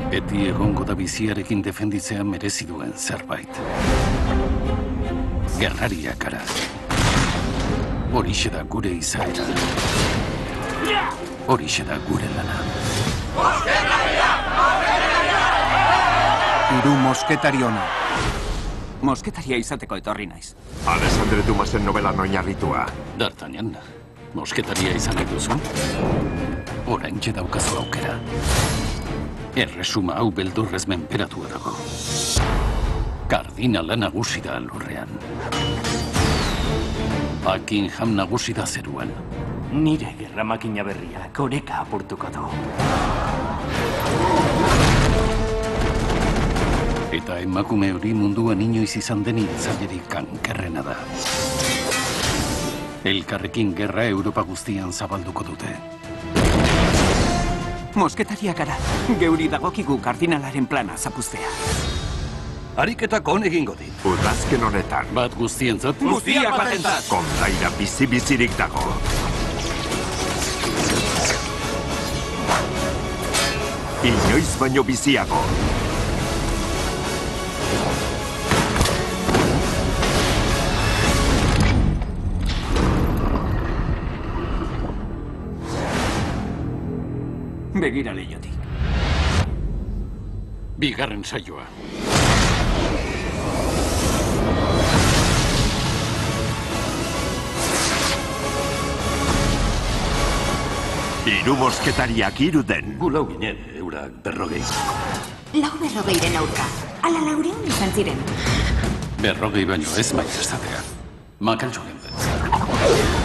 Beti egongo da biziarekin defenditzea merezi duen zerbait. Gerrariak gara. Horixe da gure izaera. Horixe da gure lana. Hiru mosketari ona. Mosketaria izateko etorri naiz. Alexandre Dumasen novelan oinarritua. D'Artagnan, mosketaria izan nahi duzu? Oraintxe daukazu aukera. Erresuma hau beldurrez menperatua dago. Kardinala nagusi da lurrean. Buckingham nagusi da zeruan. Nire gerramakina berriak oreka apurtuko du. Eta emakume hori munduan inoiz izan den hiltzailerik kankerrena da. Elkarrekin gerra Europa guztian zabalduko dute. Mosketaria gara. Geuri dagokigu kardinalaren plana zapuztea. Ariketak on egingo dit. Udazken honetan. Bat guztientzat? Guztiak batentzat! Kondaira bizi-bizirik dago. Inoiz baino biziago. Begira leihotik. Bigarren saioa. Hiru mosketariak iruden. Gu lau ginen, eurak 40. Lau 40-ren aurka. Ala 400 izan ziren. 40 baino ez maitestatea. Makaltxo gentzen.